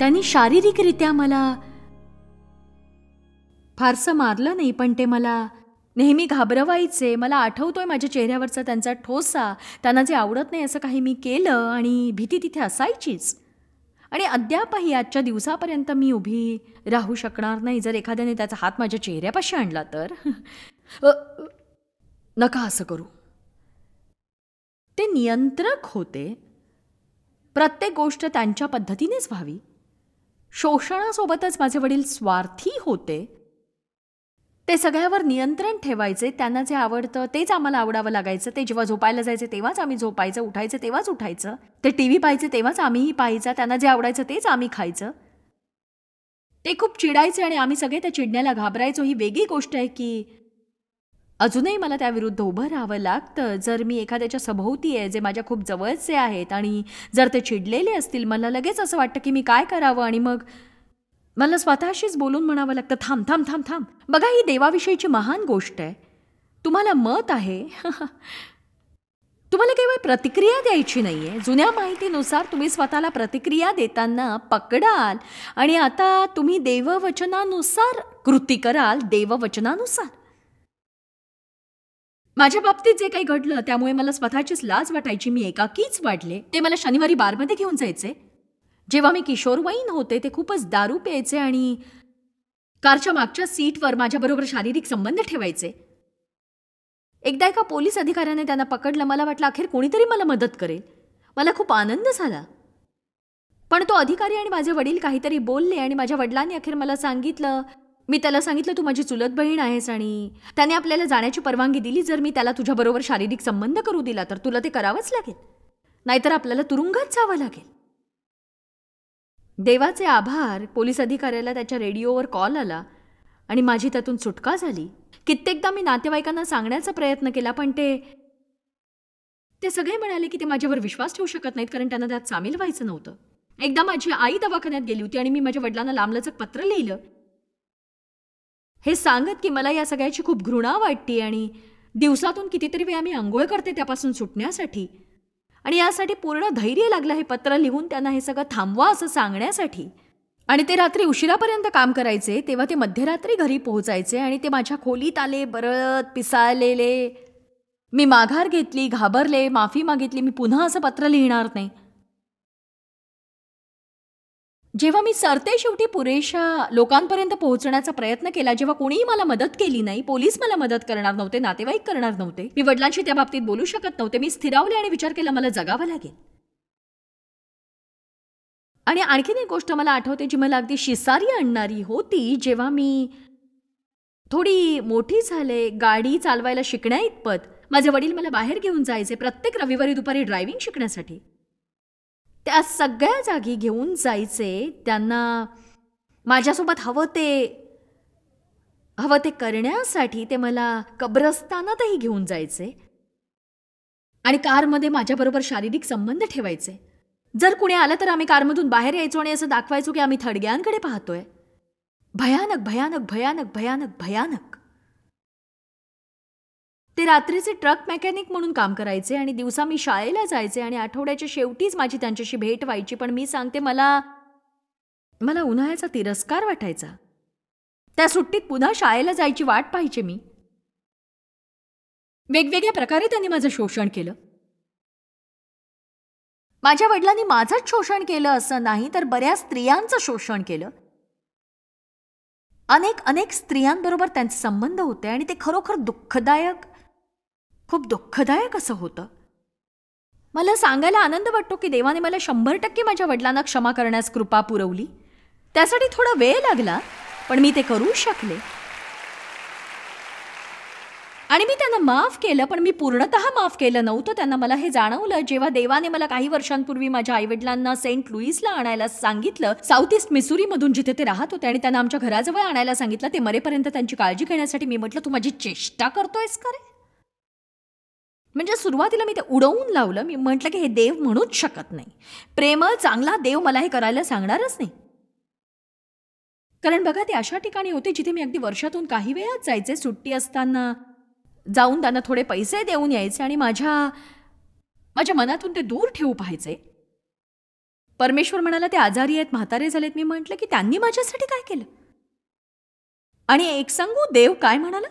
त्यांनी शारीरिकरित्या मला फारसं मारलं नाही, पण ते मला नेहमी घाबरवायचे. मला आठवतोय माझ्या चेहऱ्यावरचा त्यांचा ठोसा. त्यांना जे आवडत नाही असं काही मी केलं आणि भीती तिथे असायचीच. आणि अद्यापही आजच्या दिवसापर्यंत मी उभी राहू शकणार नाही जर एखाद्याने त्याचा हात माझ्या चेहऱ्यापाशी आणला तर. नका असं करू. ते नियंत्रक होते. प्रत्येक गोष्ट त्यांच्या पद्धतीनेच व्हावी. शोषणासोबतच माझे वडील स्वार्थी होते. ते सगळ्यावर नियंत्रण ठेवायचे. त्यांना जे आवडतं तेच आम्हाला आवडावं लागायचं. ते जेव्हा झोपायला जायचे तेव्हाच आम्ही झोपायचं, उठायचं तेव्हाच उठायचं. ते टी व्ही पाहायचे तेव्हाच आम्हीही पाहायचं. त्यांना जे आवडायचं तेच आम्ही खायचं. ते खूप चिडायचे आणि आम्ही सगळे त्या चिडण्याला घाबरायचो. ही वेगळी गोष्ट आहे की अजूनही मला त्याविरुद्ध उभं राहावं लागतं. जर मी एखाद्याच्या सभोवती आहे जे माझ्या खूप जवळचे आहेत आणि जर ते चिडलेले असतील, मला लगेच असं वाटतं की मी काय करावं आणि मग मला स्वतःशीच बोलून म्हणावं लागतं, थांब थांब थांब थांब. बघा, ही देवाविषयीची महान गोष्ट आहे. तुम्हाला मत आहे, तुम्हाला केवळ प्रतिक्रिया द्यायची नाहीये. जुन्या माहितीनुसार तुम्ही स्वतःला प्रतिक्रिया देताना पकडाल आणि आता तुम्ही देववचनानुसार कृती कराल. देववचनानुसार. माझ्या बाबतीत जे काही घडलं त्यामुळे मला स्वतःचीच लाज वाटायची. मी एकाकीच वाढले. ते मला शनिवारी बारमध्ये घेऊन जायचे. जेव्हा मी किशोरवयीन होते ते खूपच दारू प्यायचे आणि कारच्या मागच्या सीटवर माझ्याबरोबर शारीरिक संबंध ठेवायचे. एकदा एका पोलीस अधिकाऱ्याने त्यांना पकडलं. मला वाटलं अखेर कोणीतरी मला मदत करेल. मला खूप आनंद झाला. पण तो अधिकारी आणि माझे वडील काहीतरी बोलले आणि माझ्या वडिलांनी अखेर मला सांगितलं, मी त्याला सांगितलं तू माझी चुलत बहीण आहेस आणि त्याने आपल्याला जाण्याची परवानगी दिली. जर मी त्याला तुझ्याबरोबर शारीरिक संबंध करू दिला तर तुला ते करावंच लागेल, नाहीतर आपल्याला तुरुंगात जावं लागेल. देवाचे आभार. पोलीस अधिकाऱ्याला त्याच्या रेडिओवर कॉल आला आणि माझी त्यातून सुटका झाली. कित्येकदा मी नातेवाईकांना सांगण्याचा प्रयत्न केला, पण ते सगळे म्हणाले की ते माझ्यावर विश्वास ठेवू शकत नाहीत कारण त्यांना त्यात सामील व्हायचं नव्हतं. एकदा माझी आई दवाखान्यात गेली होती आणि मी माझ्या वडिलांना लांबलचक पत्र लिहिलं हे सांगत की मला या सगळ्याची खूप घृणा वाटते आणि दिवसातून कितीतरी वेळा मी आंघोळ करते त्यापासून सुटण्यासाठी आणि यासाठी पूर्ण धैर्य लागलं हे पत्र लिहून त्यांना हे सगळं थांबवा असं सांगण्यासाठी. आणि ते रात्री उशिरापर्यंत काम करायचे. तेव्हा ते मध्यरात्री घरी पोहोचायचे आणि ते माझ्या खोलीत आले, बरळत पिसाळलेले. मी माघार घेतली, घाबरले, माफी मागितली. मी पुन्हा असं पत्र लिहिणार नाही. जेव्हा मी सरते शेवटी पुरेशा लोकांपर्यंत पोहोचण्याचा प्रयत्न केला, जेव्हा कोणीही मला मदत केली नाही, पोलीस मला मदत करणार नव्हते, नातेवाईक करणार नव्हते, मी वडिलांशी त्या बाबतीत बोलू शकत नव्हते, मी स्थिरावले आणि विचार केला मला जगावं लागेल. आणि आणखीन एक गोष्ट मला आठवते जी मला अगदी शिसारी आणणारी होती. जेव्हा मी थोडी मोठी झाले, गाडी चालवायला शिकण्या इतपत माझे वडील मला बाहेर घेऊन जायचे प्रत्येक रविवारी दुपारी ड्रायव्हिंग शिकण्यासाठी. त्या सगळ्या जागी घेऊन जायचे. त्यांना माझ्यासोबत हवं ते करण्यासाठी ते मला कब्रस्तानातही घेऊन जायचे आणि कारमध्ये माझ्याबरोबर शारीरिक संबंध ठेवायचे. जर कुणी आलं तर आम्ही कारमधून बाहेर यायचो आणि असं दाखवायचो की आम्ही थडग्यांकडे पाहतोय. भयानक भयानक भयानक भयानक भयानक. ते रात्रीचे ट्रक मेकॅनिक म्हणून काम करायचे आणि दिवसा मी शाळेला जायचे आणि आठवड्याच्या शेवटीच माझी त्यांच्याशी भेट व्हायची. पण मी सांगते मला उन्हाळ्याचा तिरस्कार वाटायचा. त्या सुट्टीत पुन्हा शाळेला जायची वाट पाहायची मी. वेगवेगळ्या प्रकारे त्यांनी माझं शोषण केलं. माझ्या वडिलांनी माझंच शोषण केलं असं नाही तर बऱ्याच स्त्रियांचं शोषण केलं. अनेक स्त्रियांबरोबर त्यांचे संबंध होते आणि ते खरोखर खूप दुःखदायक असं होतं. मला सांगायला आनंद वाटतो की देवाने मला 100% माझ्या वडिलांना क्षमा करण्यास कृपा पुरवली. त्यासाठी थोडा वेळ लागला, पण मी ते करू शकले आणि मी त्यांना माफ केलं. पण मी पूर्णतः माफ केलं नव्हतं. त्यांना मला हे जाणवलं जेव्हा देवाने मला काही वर्षांपूर्वी माझ्या आईवडिलांना सेंट लुईसला आणायला सांगितलं. साऊथ ईस्ट मिसुरीमधून जिथे ते राहत होते आणि त्यांना आमच्या घराजवळ आणायला सांगितलं. ते मरेपर्यंत त्यांची काळजी घेण्यासाठी. मी म्हटलं तू माझी चेष्टा करतोयस का रे? म्हणजे सुरुवातीला मी ते उडवून लावलं. मी म्हटलं की हे देव म्हणूच शकत नाही. प्रेमळ चांगला देव मला हे करायला सांगणारच नाही. कारण बघा ते अशा ठिकाणी होते जिथे मी अगदी वर्षातून काही वेळाच जायचे. सुट्टी असताना जाऊन त्यांना थोडे पैसे देऊन यायचे आणि माझ्या मनातून ते दूर ठेवू पाहायचे. परमेश्वर म्हणाला ते आजारी आहेत, म्हातारे झालेत. मी म्हटलं की त्यांनी माझ्यासाठी काय केलं? आणि एक सांगू, देव काय म्हणाला,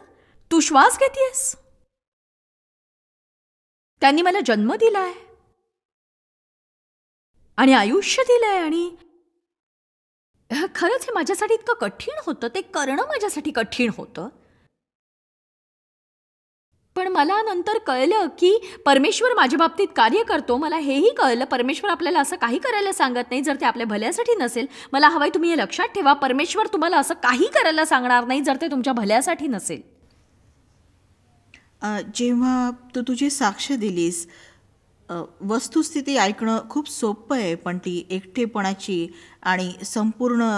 तू श्वास घेतेयस, त्यांनी मला जन्म दिलाय आणि आयुष्य दिलंय. आणि खरंच हे माझ्यासाठी इतकं कठीण होतं, ते करणं माझ्यासाठी कठीण होतं. पण मला नंतर कळलं की परमेश्वर माझ्या बाबतीत कार्य करतो. मला हेही कळलं, परमेश्वर आपल्याला असं काही करायला सांगत नाही जर ते आपल्या भल्यासाठी नसेल. मला हवंय तुम्ही हे लक्षात ठेवा, परमेश्वर तुम्हाला असं काही करायला सांगणार नाही जर ते तुमच्या भल्यासाठी नसेल. जेव्हा तू तुझी साक्ष दिलीस, वस्तुस्थिती ऐकणं खूप सोपं आहे, पण ती एकटेपणाची आणि संपूर्ण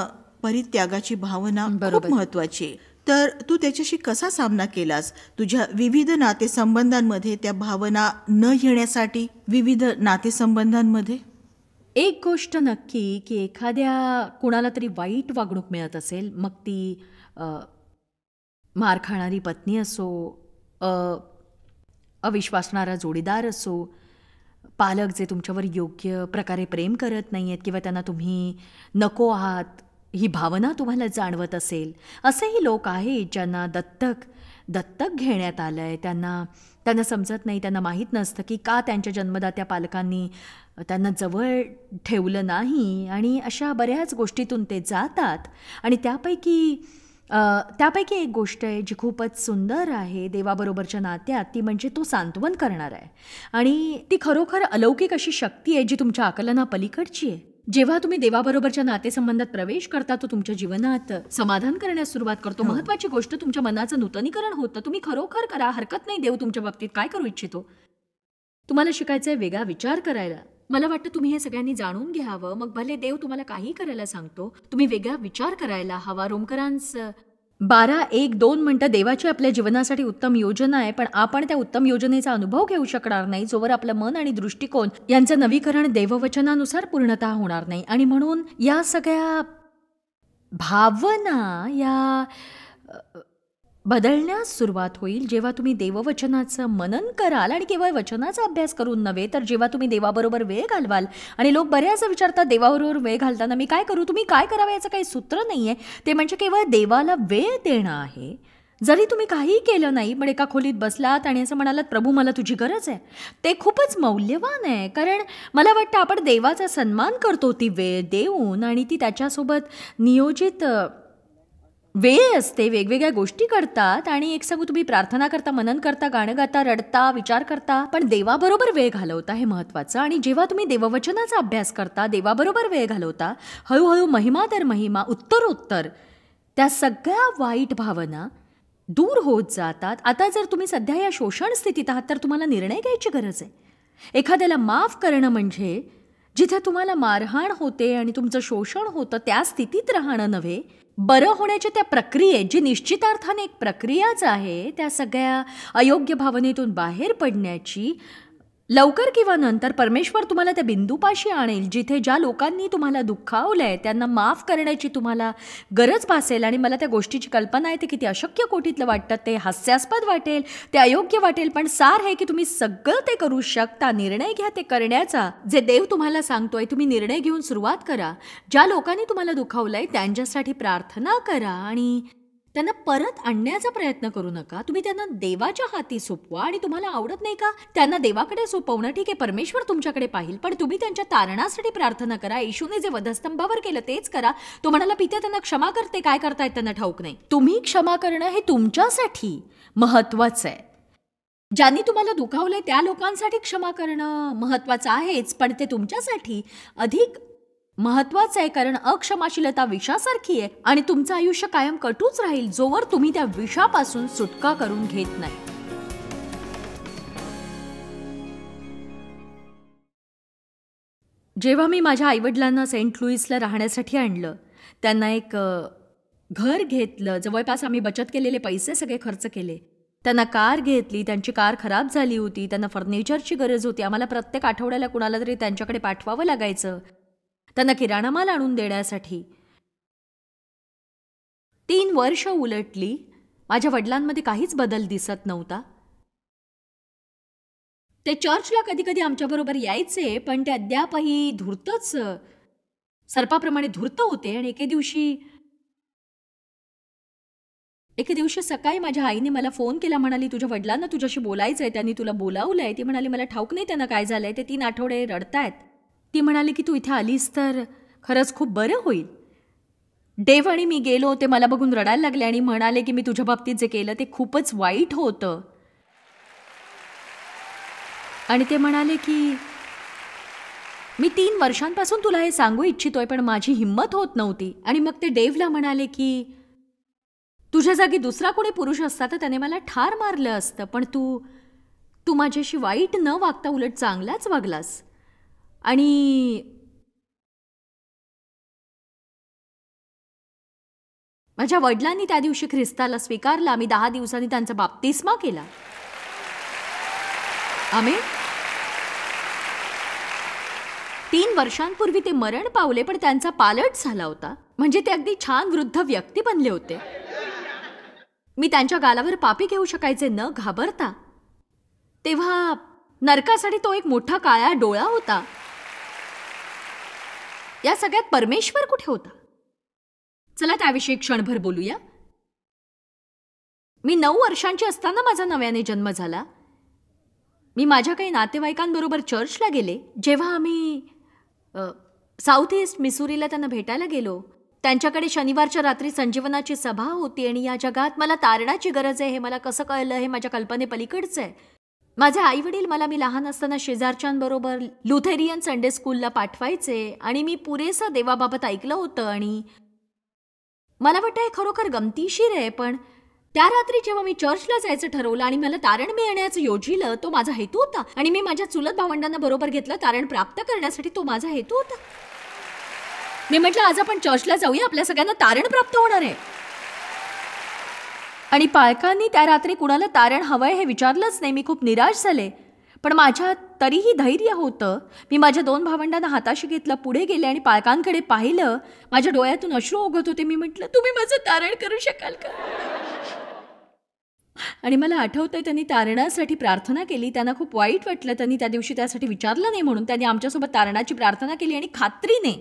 परित्यागाची भावना खूप महत्वाची आहे. तर तू त्याच्याशी कसा सामना केलास तुझ्या विविध नातेसंबंधांमध्ये, त्या भावना न येण्यासाठी विविध नातेसंबंधांमध्ये? एक गोष्ट नक्की की एखाद्या कुणाला तरी वाईट वागणूक मिळत असेल, मग ती मार खाणारी पत्नी असो, अविश्वासणारा जोडीदार असो, पालक जे तुमच्यावर योग्य प्रकारे प्रेम करत नाही आहेत किंवा त्यांना तुम्ही नको आहात ही भावना तुम्हाला जाणवत असेल, असेही लोक आहेत ज्यांना दत्तक घेण्यात आलं आहे. त्यांना समजत नाही, त्यांना माहीत नसतं की का त्यांच्या जन्मदात्या पालकांनी त्यांना जवळ ठेवलं नाही. आणि अशा बऱ्याच गोष्टीतून ते जातात. आणि त्यापैकी एक गोष्ट आहे जी खूपच सुंदर आहे देवाबरोबरच्या नात्यात, ती म्हणजे तो सांत्वन करणार आहे. आणि ती खरोखर अलौकिक अशी शक्ती आहे जी तुमच्या आकलना पलीकडची आहे. जेव्हा तुम्ही देवाबरोबरच्या नातेसंबंधात प्रवेश करता, तो तुमच्या जीवनात समाधान करण्यास सुरुवात करतो. महत्वाची गोष्ट, तुमच्या मनाचं नूतनीकरण होतं. तुम्ही खरोखर करा, हरकत नाही देव तुमच्या बाबतीत काय करू इच्छितो. तुम्हाला शिकायचं आहे वेगळा विचार करायला. मला वाटतं तुम्ही हे सगळ्यांनी जाणून घ्यावं. मग भले देव तुम्हाला काही करायला सांगतो, तुम्ही वेगळा विचार करायला हवा. रोमकरांस 12:1-2 म्हणतं, देवाची आपल्या जीवनासाठी उत्तम योजना आहे, पण आपण त्या उत्तम योजनेचा अनुभव घेऊ शकणार नाही जोवर आपलं मन आणि दृष्टिकोन यांचं नवीकरण देववचनानुसार पूर्णतः होणार नाही. आणि म्हणून या सगळ्या भावना या बदलण्यास सुरुवात होईल जेव्हा तुम्ही देववचनाचं मनन कराल. आणि केवळ वचनाचा अभ्यास करून नव्हे, तर जेव्हा तुम्ही देवाबरोबर वेळ घालवाल. आणि लोक बऱ्याच विचारतात देवाबरोबर वेळ घालताना मी काय करू. तुम्ही काय करावं याचं काही सूत्र नाही आहे. ते म्हणजे केवळ देवाला वेळ देणं आहे. जरी तुम्ही काही केलं नाही, पण एका खोलीत बसलात आणि असं म्हणालात प्रभू मला तुझी गरज आहे, ते खूपच मौल्यवान आहे. कारण मला वाटतं आपण देवाचा सन्मान करतो ती वेळ देऊन. आणि ती त्याच्यासोबत नियोजित वेळ असते, वेगवेगळ्या गोष्टी करतात. आणि एक सांगू, तुम्ही प्रार्थना करता, मनन करता, गाणं गाता, रडता, विचार करता, पण देवाबरोबर वेळ घालवता, हे महत्त्वाचं. आणि जेव्हा तुम्ही देववचनाचा अभ्यास करता, देवाबरोबर वेळ घालवता, हळूहळू महिमा तर महिमा, उत्तरोत्तर त्या सगळ्या वाईट भावना दूर होत जातात. आता जर तुम्ही सध्या या शोषण स्थितीत आहात, तर तुम्हाला निर्णय घ्यायची गरज आहे. एखाद्याला माफ करणं म्हणजे जिथे तुम्हाला मारहाण होते आणि तुमचं शोषण होतं त्या स्थितीत राहणं नव्हे, बरं होण्याच्या त्या प्रक्रियेत, जी निश्चितार्थाने एक प्रक्रियाच आहे, त्या सगळ्या अयोग्य भावनेतून बाहेर पडण्याची लवकर किंवा नंतर परमेश्वर तुम्हाला त्या बिंदूपाशी आणेल जिथे ज्या लोकांनी तुम्हाला दुःखावलंय त्यांना माफ करण्याची तुम्हाला गरज भासेल. आणि मला त्या गोष्टीची कल्पना आहे, ते किती अशक्य कोटीतलं वाटतं, ते हास्यास्पद वाटेल, ते अयोग्य वाटेल, पण सार आहे की तुम्ही सगळं ते करू शकता. निर्णय घ्या ते करण्याचा, जे देव तुम्हाला सांगतोय. तुम्ही निर्णय घेऊन सुरुवात करा. ज्या लोकांनी तुम्हाला दुखावलंय त्यांच्यासाठी प्रार्थना करा आणि त्यांना परत आणण्याचा प्रयत्न करू नका. तुम्ही त्यांना देवाच्या हाती सोपवा. आणि तुम्हाला आवडत नाही का त्यांना देवाकडे सोपवणं, ठीक आहे, परमेश्वर तुमच्याकडे पाहिल, पण तुम्ही त्यांच्या तारणासाठी प्रार्थना करा. येशूने जे वधस्तंभावर केलं तेच करा. तो म्हणाला पित्या त्यांना क्षमा करते, काय करतायत त्यांना ठाऊक नाही. तुम्ही क्षमा करणं हे तुमच्यासाठी महत्वाचं आहे. ज्यांनी तुम्हाला दुखावलंय त्या लोकांसाठी क्षमा करणं महत्वाचं आहेच, पण ते तुमच्यासाठी अधिक महत्वाचं आहे. कारण अक्षमाशीलता विषासारखी आहे आणि तुमचं आयुष्य कायम कटूच राहील जोवर तुम्ही त्या विषापासून सुटका करून घेत नाही. जेव्हा मी माझ्या आईवडिलांना सेंट लुईसला राहण्यासाठी आणलं, त्यांना एक घर घेतलं, जवळपास आम्ही बचत केलेले पैसे सगळे खर्च केले. त्यांना कार घेतली, त्यांची कार खराब झाली होती, त्यांना फर्निचरची गरज होती. आम्हाला प्रत्येक आठवड्याला कुणाला तरी त्यांच्याकडे पाठवावं लागायचं त्यांना किराणा माल आणून देण्यासाठी. 3 वर्ष उलटली, माझ्या वडिलांमध्ये काहीच बदल दिसत नव्हता. ते चर्चला कधी कधी आमच्याबरोबर यायचे, पण ते अद्यापही धूर्तच सर्पाप्रमाणे धूर्त होते. आणि एके दिवशी सकाळी माझ्या आईने मला फोन केला, म्हणाली तुझ्या वडिलांना तुझ्याशी बोलायचं आहे, त्यांनी तुला बोलावलंय. ती म्हणाली मला ठाऊक नाही त्यांना काय झालंय, ते 3 आठवडे रडतायत. ती म्हणाली की तू इथे आलीस तर खरंच खूप बरं होईल. देव आणि मी गेलो, ते मला बघून रडायला लागले आणि म्हणाले की मी तुझ्या बाबतीत जे केलं ते खूपच वाईट होतं. आणि ते म्हणाले की मी 3 वर्षांपासून तुला हे सांगू इच्छितोय, पण माझी हिंमत होत नव्हती. आणि मग ते देवला म्हणाले की तुझ्या जागी दुसरा कोणी पुरुष असता तर त्याने मला ठार मारलं असतं, पण तू माझ्याशी वाईट न वागता उलट चांगलाच वागलास. आणि माझ्या वडिलांनी त्या दिवशी ख्रिस्ताला स्वीकारला. आम्ही 10 दिवसांनी त्यांचा बाप्तिस्मा केला. आमेन. 3 वर्षांपूर्वी ते मरण पावले, पण त्यांचा पालट झाला होता. म्हणजे ते अगदी छान वृद्ध व्यक्ती बनले होते. मी त्यांच्या गालावर पापी घेऊ शकायचे न घाबरता. तेव्हा नरकासाठी तो एक मोठा काळा डोळा होता. या सगळ्यात परमेश्वर कुठे होता? चला त्याविषयी क्षणभर बोलूया. मी 9 वर्षांची असताना माझा नव्याने जन्म झाला. मी माझ्या काही नातेवाईकांबरोबर चर्चला गेले. जेव्हा आम्ही साऊथ ईस्ट मिसुरीला त्यांना भेटायला गेलो, त्यांच्याकडे शनिवारच्या रात्री संजीवनाची सभा होती. आणि या जगात मला तारणाची गरज आहे हे मला कसं कळलं हे माझ्या कल्पनेपलीकडचं आहे. माझे आईवडील मला मी लहान असताना शेजारच्यांबरोबर लुथेरियन संडे स्कूलला पाठवायचे आणि मी पुरेसं देवाबाबत ऐकलं होतं. आणि मला वाटतं हे खरोखर गमतीशीर आहे, पण त्या रात्री जेव्हा मी चर्चला जायचं ठरवलं आणि मला तारण मिळण्याचं योजिलं, तो माझा हेतू होता. आणि मी माझ्या चुलत भावंडांना बरोबर घेतलं तारण प्राप्त करण्यासाठी. तो माझा हेतू होता. मी म्हटलं आज आपण चर्चला जाऊया, आपल्या सगळ्यांना तारण प्राप्त होणार आहे. आणि पालकांनी त्या रात्री कुणाला तारण हवंय हे विचारलंच नाही. मी खूप निराश झाले, पण माझ्यात तरीही धैर्य होतं. मी माझ्या 2 भावंडांना हाताशी घेतलं, पुढे गेले आणि पालकांकडे पाहिलं. माझ्या डोळ्यातून अश्रू ओघत होते. मी म्हटलं तुम्ही माझं तारण करू शकाल का? आणि मला आठवतंय त्यांनी तारणासाठी प्रार्थना केली. त्यांना खूप वाईट वाटलं. त्यांनी त्या दिवशी त्यासाठी विचारलं नाही म्हणून. त्यांनी आमच्यासोबत तारणाची प्रार्थना केली आणि खात्रीने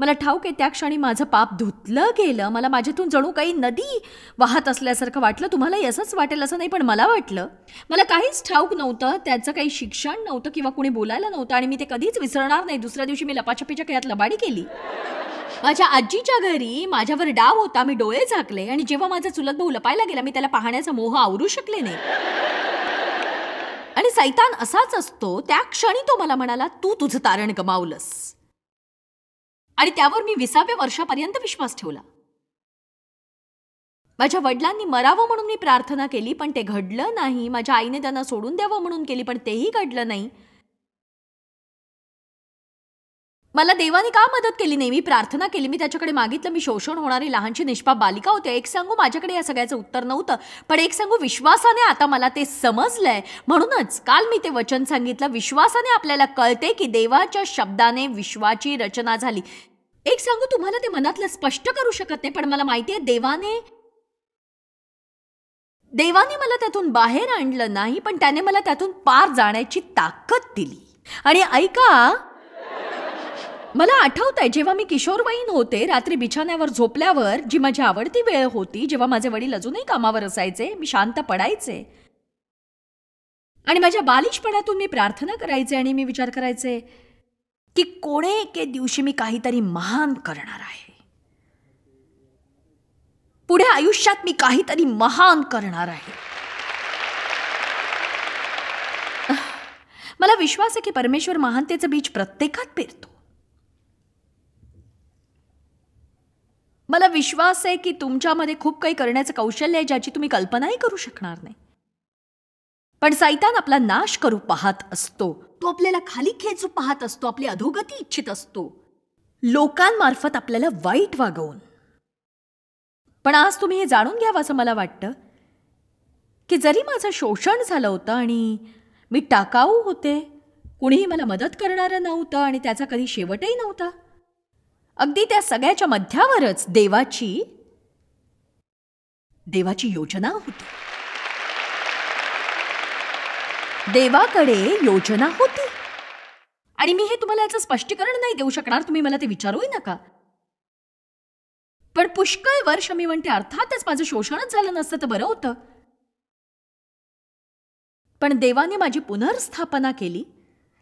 मला ठाऊक आहे त्या क्षणी माझं पाप धुतलं गेलं. मला माझ्यातून जणू काही नदी वाहत असल्यासारखं वाटलं. तुम्हालाही असंच वाटेल असं नाही, पण मला वाटलं. मला काहीच ठाऊक नव्हतं, त्याचं काही शिक्षण नव्हतं किंवा कुणी बोलायला नव्हतं. आणि मी ते कधीच विसरणार नाही. दुसऱ्या दिवशी मी लपाछपीच्या खेळात लबाडी केली. माझ्या आजीच्या घरी माझ्यावर डाव होता. मी डोळे झाकले आणि जेव्हा माझा चुलत भाऊ लपायला गेला, मी त्याला पाहण्याचा मोह आवरू शकले नाही. आणि सैतान असाच असतो. त्या क्षणी तो मला म्हणाला तू तुझं तारण गमावलंस. आणि त्यावर मी 20व्या वर्षापर्यंत विश्वास ठेवला. माझ्या वडिलांनी मरावं म्हणून मी प्रार्थना केली, पण ते घडलं नाही. माझ्या आईने त्यांना सोडून द्यावं म्हणून केली, पण तेही घडलं नाही. मला देवाने का मदत केली नाही? मी प्रार्थना केली, मी त्याच्याकडे मागितलं. मी शोषण होणारी लहानशी निष्पाप बालिका होते. एक सांगू, माझ्याकडे या सगळ्याचं उत्तर नव्हतं, पण एक सांगू, विश्वासाने आता मला ते समजलंय. म्हणूनच काल मी ते वचन सांगितलं, विश्वासाने आपल्याला कळते की देवाच्या शब्दाने विश्वाची रचना झाली. एक सांगू, तुम्हाला ते मनातलं स्पष्ट करू शकत नाही, पण मला माहितीये देवाने मला त्यातून बाहेर आणलं नाही, पण त्याने मला त्यातून पार जाण्याची ताकद दिली. आणि ऐका, मला आठवतंय जेव्हा मी किशोरवयीन होते, रात्री बिछाण्यावर झोपल्यावर जी माझी आवडती वेळ होती, जेव्हा माझे वडील अजूनही कामावर असायचे, मी शांत पडायचे आणि माझ्या बालिशपणातून मी प्रार्थना करायचे आणि मी विचार करायचे की कोणे एके दिवशी मी काहीतरी महान करणार आहे. पुढे आयुष्यात मी काहीतरी महान करणार आहे. मला विश्वास आहे की परमेश्वर महानतेचं बीज प्रत्येकात पेरतो. मला विश्वास आहे की तुमच्यामध्ये खूप काही करण्याचं कौशल्य आहे ज्याची तुम्ही कल्पनाही करू शकणार नाही. पण सैतान आपला नाश करू पाहत असतो. तो आपल्याला खाली खेचू पाहत असतो, आपली अधोगती इच्छित असतो, लोकांमार्फत आपल्याला वाईट वागवून. पण आज तुम्ही हे जाणून घ्यावं असं मला वाटतं की जरी माझं शोषण झालं होतं आणि मी टाकाऊ होते, कुणीही मला मदत करणारं नव्हतं आणि त्याचा कधी शेवटही नव्हता, अगदी त्या सगळ्याच्या मध्यावरच देवाची योजना होती. देवाकडे योजना होती आणि मी हे तुम्हाला याचं स्पष्टीकरण नाही देऊ शकणार, तुम्ही मला ते विचारूही नका. पण पुष्कळ वर्ष मी म्हणते अर्थातच माझं शोषणच झालं नसतं तर बरं होतं. पण देवाने माझी पुनर्स्थापना केली.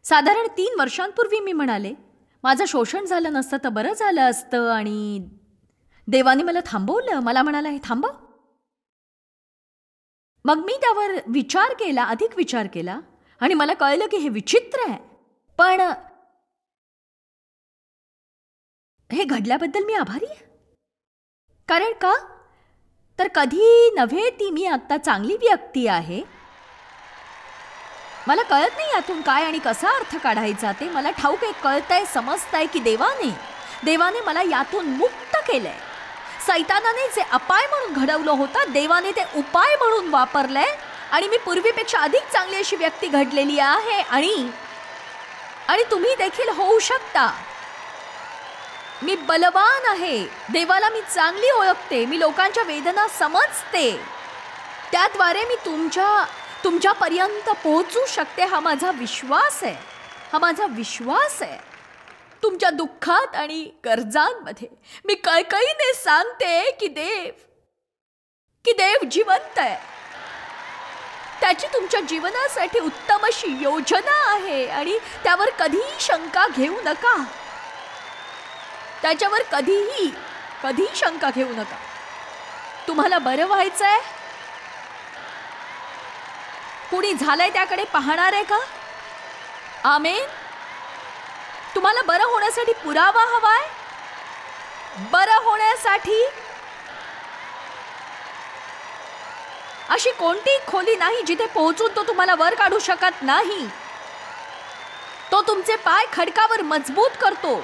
साधारण 3 वर्षांपूर्वी मी म्हणाले माझं शोषण झालं नसतं तर बरं झालं असतं, आणि देवाने मला थांबवलं. मला म्हणाला हे थांबव. मग मी त्यावर विचार केला, अधिक विचार केला, आणि मला कळलं की हे विचित्र आहे. पण हे घडल्याबद्दल मी आभारी आहे. कारण का तर कधी नव्हे ती मी आता चांगली व्यक्ती आहे. मला कळत नाही यातून काय आणि कसा अर्थ काढायचा ते. मला ठाऊक आहे, कळतंय, समजतंय की देवाने मला यातून मुक्त केलंय. सैतानाने जे अपाय म्हणून घडवलं होतं देवाने ते उपाय म्हणून वापरलंय, आणि मी पूर्वीपेक्षा अधिक चांगली अशी व्यक्ती घडलेली आहे. आणि तुम्ही देखील होऊ शकता. मी बलवान आहे. देवाला मी चांगली ओळखते. मी लोकांच्या वेदना समजते. त्याद्वारे मी तुमच्यापर्यंत पोहोचू शकते. हा माझा विश्वास आहे. तुमच्या दुःखात आणि गरजांमध्ये मी कळकळीने सांगते की देव जिवंत आहे. त्याची तुमच्या जीवनासाठी उत्तम अशी योजना आहे, आणि त्यावर कधीही शंका घेऊ नका. त्याच्यावर कधीही शंका घेऊ नका. तुम्हाला बरं व्हायचंय. कुणी झालंय त्याकडे पाहणार आहे का? आमेन. तुम्हाला बरं होण्यासाठी पुरावा हवाय. बरं होण्यासाठी अशी कोणती खोली नाही जिथे पोहोचून तो तुम्हाला वर काढू शकत नाही. तो तुमचे पाय खडकावर मजबूत करतो.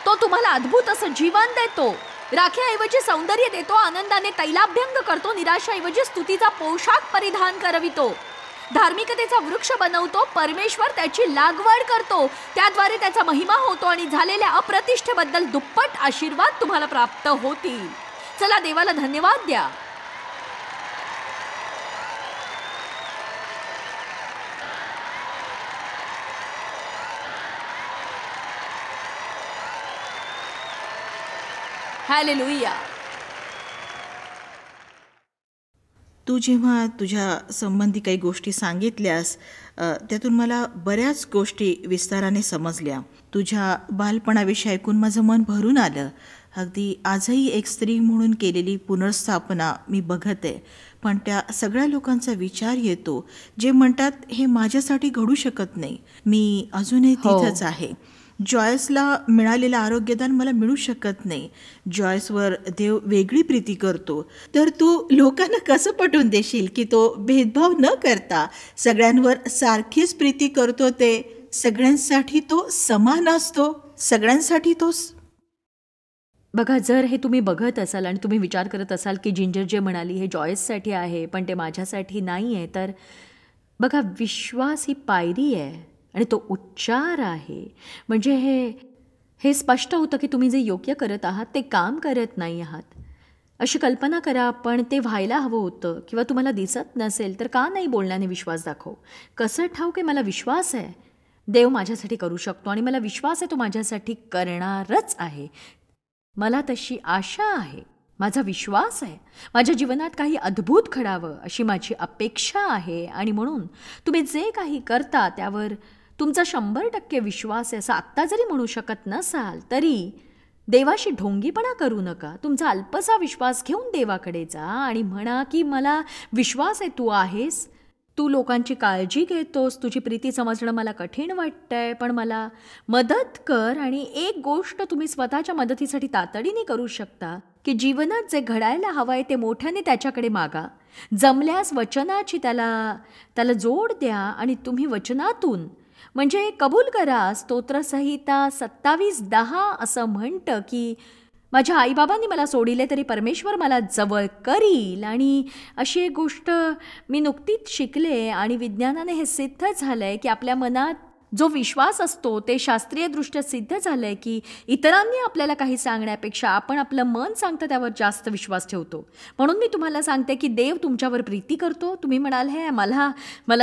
तो तुम्हाला अद्भुत असं जीवन देतो. राख्याऐवजी सौंदर्य देतो. आनंदाने तैलाभ्यंग करतो. निराशाऐवजी स्तुतीचा पोशाख परिधान करवितो. धार्मिकतेचा वृक्ष बनवतो. परमेश्वर त्याची लागवड करतो. त्याद्वारे त्याचा महिमा होतो, आणि झालेल्या अप्रतिष्ठेबद्दल दुप्पट आशीर्वाद तुम्हाला प्राप्त होतील. चला देवाला धन्यवाद द्या. हालेलुया. तू जेव्हा तुझ्या संबंधी काही गोष्टी सांगितल्यास त्यातून मला बऱ्याच गोष्टी विस्ताराने समजल्या. तुझ्या बालपणाविषयी ऐकून माझं मन भरून आलं. अगदी आजही एक स्त्री म्हणून केलेली पुनर्स्थापना मी बघत आहे. पण त्या सगळ्या लोकांचा विचार येतो जे म्हणतात हे माझ्यासाठी घडू शकत नाही. मी अजूनही तिथंच आहे. जॉयसला मिळालेलं आरोग्यदान मला मिळू शकत नाही. जॉयसवर देव वेगळी प्रीती करतो. तर तू लोकांना कसं पटवून देशील की तो भेदभाव न करता सगळ्यांवर सारखीच प्रीती करतो. ते सगळ्यांसाठी तो समान असतो. सगळ्यांसाठी तो. बघा, जर हे तुम्ही बघत असाल आणि तुम्ही विचार करत असाल की जिंजर जे म्हणाली हे जॉयससाठी आहे पण ते माझ्यासाठी नाही आहे, तर बघा, विश्वास ही पायरी आहे आणि तो उच्चार आहे. म्हणजे हे स्पष्ट होतं की तुम्ही जे योग्य करत आहात ते काम करत नाही आहात. अशी कल्पना करा, पण ते व्हायला हवं होतं. किंवा तुम्हाला दिसत नसेल तर का नाही बोलण्याने विश्वास दाखव. कसं ठाऊक आहे, मला विश्वास आहे देव माझ्यासाठी करू शकतो आणि मला विश्वास आहे तो माझ्यासाठी करणारच आहे. मला तशी आशा आहे, माझा विश्वास आहे. माझ्या जीवनात काही अद्भुत घडावं अशी माझी अपेक्षा आहे. आणि म्हणून तुम्ही जे काही करता त्यावर तुमचा 100% विश्वास आहे असं आत्ता जरी म्हणू शकत नसाल तरी देवाशी ढोंगीपणा करू नका. तुमचा अल्पसा विश्वास घेऊन देवाकडे जा आणि म्हणा की मला विश्वास आहे तू आहेस, तू लोकांची काळजी घेतोस, तुझी प्रीती समजणं मला कठीण वाटतंय, पण मला मदत कर. आणि एक गोष्ट तुम्ही स्वतःच्या मदतीसाठी तातडीने करू शकता की जीवनात जे घडायला हवं आहे ते मोठ्याने त्याच्याकडे मागा. जमल्यास वचनाची त्याला जोड द्या आणि तुम्ही वचनातून म्हणजे कबूल करा. स्तोत्रसंहिता 27:10 असं म्हणतं की माझ्या आईबाबांनी मला सोडिले तरी परमेश्वर मला जवळ करील. आणि अशी एक गोष्ट मी नुकतीच शिकले आणि विज्ञानाने हे सिद्ध झालं आहे की आपल्या मनात जो विश्वास असतो ते शास्त्रीयदृष्ट्या सिद्ध झालंय की इतरांनी आपल्याला काही सांगण्यापेक्षा आपण आपलं मन सांगतं त्यावर जास्त विश्वास ठेवतो. म्हणून मी तुम्हाला सांगते की देव तुमच्यावर प्रीती करतो. तुम्ही म्हणाल हे मला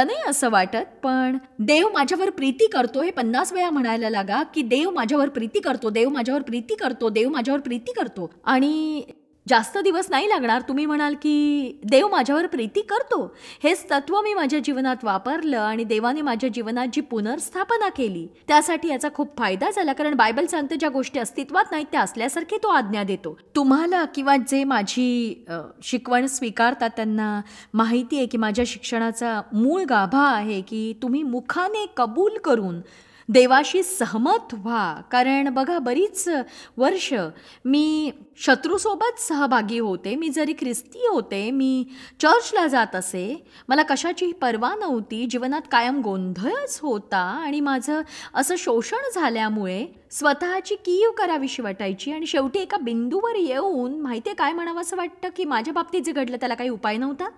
नाही असं वाटत, पण देव माझ्यावर प्रीती करतो हे 50 वेळा म्हणायला लागा की देव माझ्यावर प्रीती करतो, देव माझ्यावर प्रीती करतो, देव माझ्यावर प्रीती करतो. आणि जास्त दिवस नाही लागणार तुम्ही म्हणाल की देव माझ्यावर प्रीती करतो. हेच तत्व मी माझ्या जीवनात वापरलं आणि देवाने माझ्या जीवनात जी पुनर्स्थापना केली त्यासाठी याचा खूप फायदा झाला. कारण बायबल सांगते ज्या गोष्टी अस्तित्वात नाहीत त्या असल्यासारखे तो आज्ञा देतो. तुम्हाला किंवा जे माझी शिकवण स्वीकारतात त्यांना माहिती आहे की माझ्या शिक्षणाचा मूळ गाभा आहे की तुम्ही मुखाने कबूल करून देवाशी सहमत व्हा. कारण बघा बरीच वर्ष मी शत्रूसोबत सहभागी होते. मी जरी ख्रिस्ती होते, मी चर्चला जात असे, मला कशाचीही पर्वा नव्हती, जीवनात कायम गोंधळच होता आणि माझं असं शोषण झाल्यामुळे स्वतःची कीव करावीशी वाटायची. आणि शेवटी एका बिंदूवर येऊन माहिती आहे काय म्हणावं असं वाटतं की माझ्या बाबतीत जे घडलं त्याला काही उपाय नव्हता.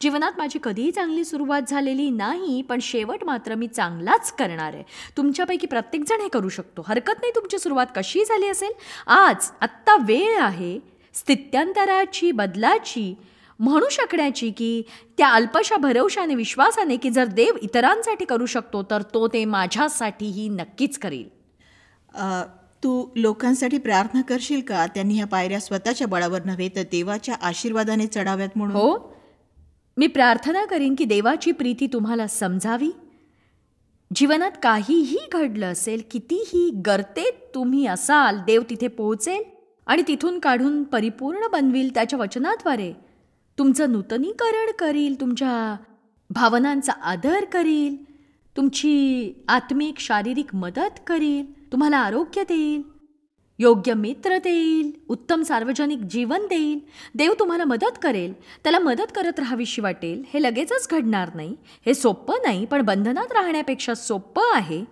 जीवनात माझी कधीही चांगली सुरुवात झालेली नाही, पण शेवट मात्र मी चांगलाच करणार आहे. तुमच्यापैकी प्रत्येकजण हे करू शकतो. हरकत नाही तुमची सुरुवात कशी झाली असेल. आत्ता वेळ आहे स्थित्यंतराची, बदलाची, म्हणू शकण्याची की त्या अल्पशा भरवशाने, विश्वासाने की जर देव इतरांसाठी करू शकतो तर तो ते माझ्यासाठीही नक्कीच करेल. तू लोकांसाठी प्रार्थना करशील का? त्यांनी ह्या पायऱ्या स्वतःच्या बळावर नव्हे तर देवाच्या आशीर्वादाने चढाव्यात म्हणून. हो, मी प्रार्थना करीन की देवाची प्रीती तुम्हाला समजावी. जीवनात काहीही घडलं असेल, कितीही गर्तेत तुम्ही असाल, देव तिथे पोहोचेल आणि तिथून काढून परिपूर्ण बनविल. त्याच्या वचनाद्वारे तुमचं नूतनीकरण करील, तुमच्या भावनांचा आदर करील, तुमची आत्मिक शारीरिक मदत करील, तुम्हाला आरोग्य देईल, योग्य मित्र देईल, उत्तम सार्वजनिक जीवन देईल. देव तुम्हाला मदत करेल, त्याला मदत करत राहावीशी वाटेल. हे लगेचच घडणार नाही, हे सोपं नाही, पण बंधनात राहण्यापेक्षा सोपं आहे.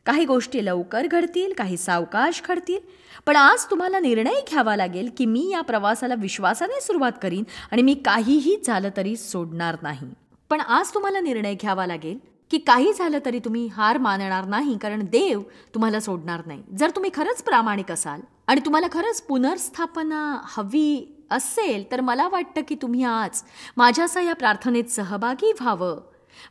काही गोष्टी लवकर घडतील, काही सावकाश घडतील, पण आज तुम्हाला निर्णय घ्यावा लागेल की मी या प्रवासाला विश्वासाने सुरुवात करीन आणि मी काहीही झालं तरी सोडणार नाही. पण आज तुम्हाला निर्णय घ्यावा लागेल की काही झालं तरी तुम्ही हार मानणार नाही, कारण देव तुम्हाला सोडणार नाही. जर तुम्ही खरंच प्रामाणिक असाल आणि तुम्हाला खरंच पुनर्स्थापना हवी असेल तर मला वाटतं की तुम्ही आज माझ्यासह या प्रार्थनेत सहभागी व्हावं.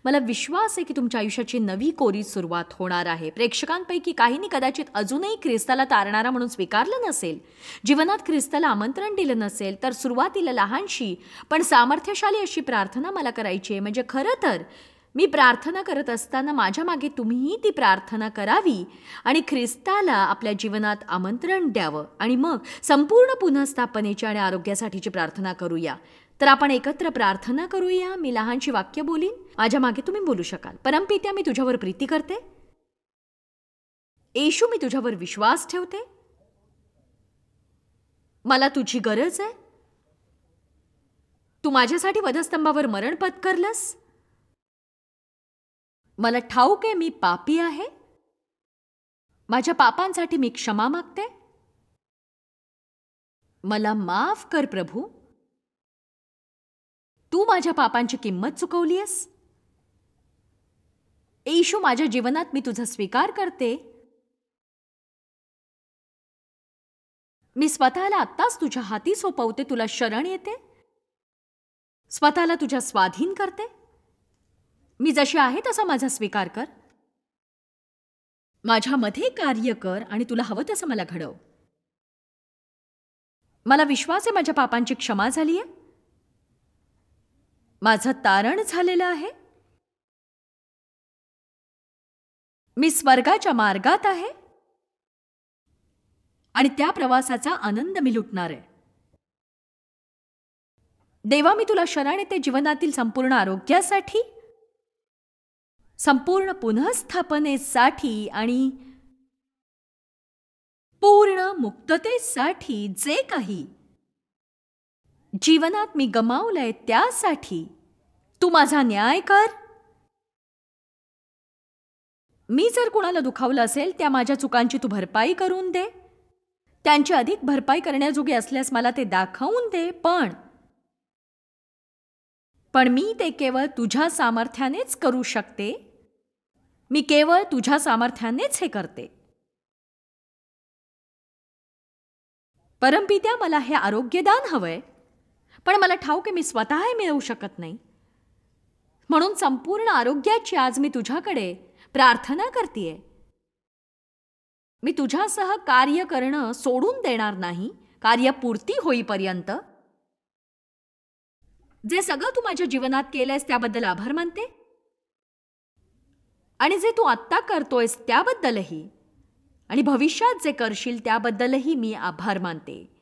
मला विश्वास आहे की तुमच्या आयुष्याची नवी कोरी सुरुवात होणार आहे. प्रेक्षकांपैकी काहींनी कदाचित अजूनही ख्रिस्ताला तारणारा म्हणून स्वीकारलं नसेल, जीवनात ख्रिस्ताला आमंत्रण दिलं नसेल, तर सुरुवातीला लहानशी पण सामर्थ्यशाली अशी प्रार्थना मला करायची आहे. म्हणजे खरं तर मी प्रार्थना करत असताना माझ्या मागे तुम्हीही ती प्रार्थना करावी आणि ख्रिस्ताला आपल्या जीवनात आमंत्रण द्यावं आणि मग संपूर्ण पुनर्स्थापनेची आणि आरोग्यासाठीची प्रार्थना करूया. तर आपण एकत्र प्रार्थना करूया. मी लहानशी वाक्य बोलीन, माझ्या मागे तुम्ही बोलू शकाल. परमपित्या, मी तुझ्यावर प्रीती करते. येशू, मी तुझ्यावर विश्वास ठेवते. मला तुझी गरज आहे. तू माझ्यासाठी वधस्तंभावर मरण पत्करलंस. मला ठाऊक आहे मी पापी आहे. माझ्या पापांसाठी मी क्षमा मागते. मला माफ कर प्रभू. तू माझ्या पापांची किंमत चुकवली आहेस. येशू, माझ्या जीवनात मी तुझा स्वीकार करते. मी स्वतःला आत्ताच तुझ्या हाती सोपवते. तुला शरण येते. स्वतःला तुझ्या स्वाधीन करते. मी जशी आहे तसा माझा स्वीकार कर. माझ्यामध्ये कार्य कर आणि तुला हवं तसं मला घडव. मला विश्वास आहे माझ्या पापांची क्षमा झाली आहे. माझं तारण झालेलं आहे. मी स्वर्गाच्या मार्गात आहे आणि त्या प्रवासाचा आनंद मी लुटणार आहे. देवा, मी तुला शरण येते जीवनातील संपूर्ण आरोग्यासाठी, संपूर्ण पुनःस्थापनेसाठी आणि पूर्ण मुक्ततेसाठी. जे काही जीवनात मी गमावलंय त्यासाठी तू माझा न्याय कर. मी जर कुणाला दुखावलं असेल त्या माझ्या चुकांची तू भरपाई करून दे. त्यांची अधिक भरपाई करण्याजोगे असल्यास मला ते दाखवून दे. पण मी ते केवळ तुझ्या सामर्थ्यानेच करू शकते. मी केवळ तुझ्या सामर्थ्यानेच हे करते. परमपित्या, मला हे आरोग्यदान हवंय, पण मला ठाऊक आहे मी स्वतः हे मिळवू शकत नाही. म्हणून संपूर्ण आरोग्याची आज मी तुझ्याकडे प्रार्थना करतेय. मी तुझ्यासह कार्य करणं सोडून देणार नाही, कार्यपूर्ती होईपर्यंत. जे सगळं तू माझ्या जीवनात केलंयस त्याबद्दल आभार मानते, आणि जे तू आत्ता करतोयस त्याबद्दलही, आणि भविष्यात जे करशील त्याबद्दलही मी आभार मानते.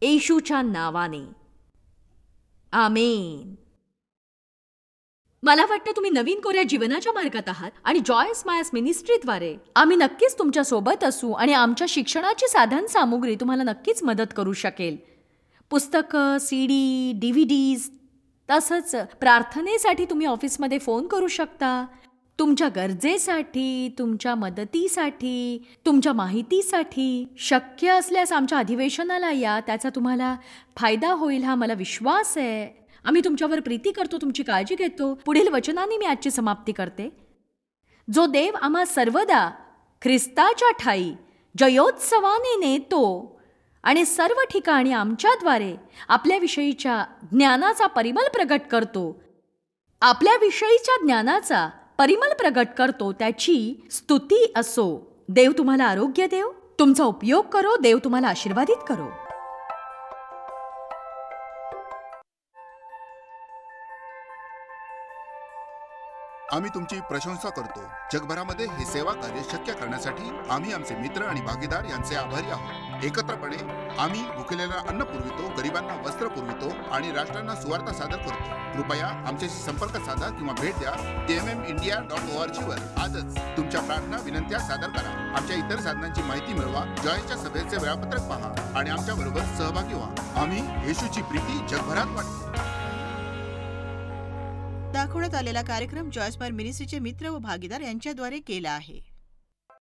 येशूच्या नावाने आमेन. मला वाटतं तुम्ही नवीन कोऱ्या जीवनाच्या मार्गात आहात, आणि जॉय स्माइल्स मिनिस्ट्रीद्वारे आम्ही नक्कीच तुमच्या सोबत असू, आणि आमच्या शिक्षणाची साधन सामुग्री तुम्हाला नक्कीच मदत करू शकेल. पुस्तकं, CD, DVDs, तसंच प्रार्थनेसाठी तुम्ही ऑफिसमध्ये फोन करू शकता. तुमच्या गरजेसाठी, तुमच्या मदतीसाठी, तुमच्या माहितीसाठी शक्य असल्यास आमच्या अधिवेशनाला या. त्याचा तुम्हाला फायदा होईल हा मला विश्वास आहे. आम्ही तुमच्यावर प्रीती करतो, तुमची काळजी घेतो. पुढील वचनाने मी आजची समाप्ती करते. जो देव आम्हा सर्वदा ख्रिस्ताच्या ठाई जयोत्सवाने नेतो आणि सर्व ठिकाणी आमच्याद्वारे आपल्याविषयीच्या ज्ञानाचा परिमल प्रगट करतो, त्याची स्तुती असो. देव तुम्हाला आरोग्य देव, तुमचा उपयोग करो. देव तुम्हाला आशीर्वादित करो. आम्ही तुमची प्रशंसा करतो. जगभरामध्ये हे सेवा कार्य शक्य करण्यासाठी आम्ही आमचे मित्र आणि भागीदार यांचे आभारी आहोत. एकत्रपणे आम्ही भुकेलेला अन्न पुरवितो, गरिबांना वस्त्र पुरवितो आणि राष्ट्रांना सुवार्ता सादर करतो. कृपया आमच्याशी संपर्क साधा किंवा भेट द्या. tmmindia.org वर आजच तुमच्या प्रार्थना विनंत्या सादर करा. आमच्या इतर साधनांची माहिती मिळवा. जॉयच्या सभेचे वेळापत्रक पहा आणि आमच्या बरोबर सहभागी व्हा. आम्ही येशूची प्रीती जगभरात वाटतो. दाखवण्यात आलेला कार्यक्रम जॉय स्माइल मिनिस्ट्रीचे मित्र व भागीदार यांच्याद्वारे केला आहे.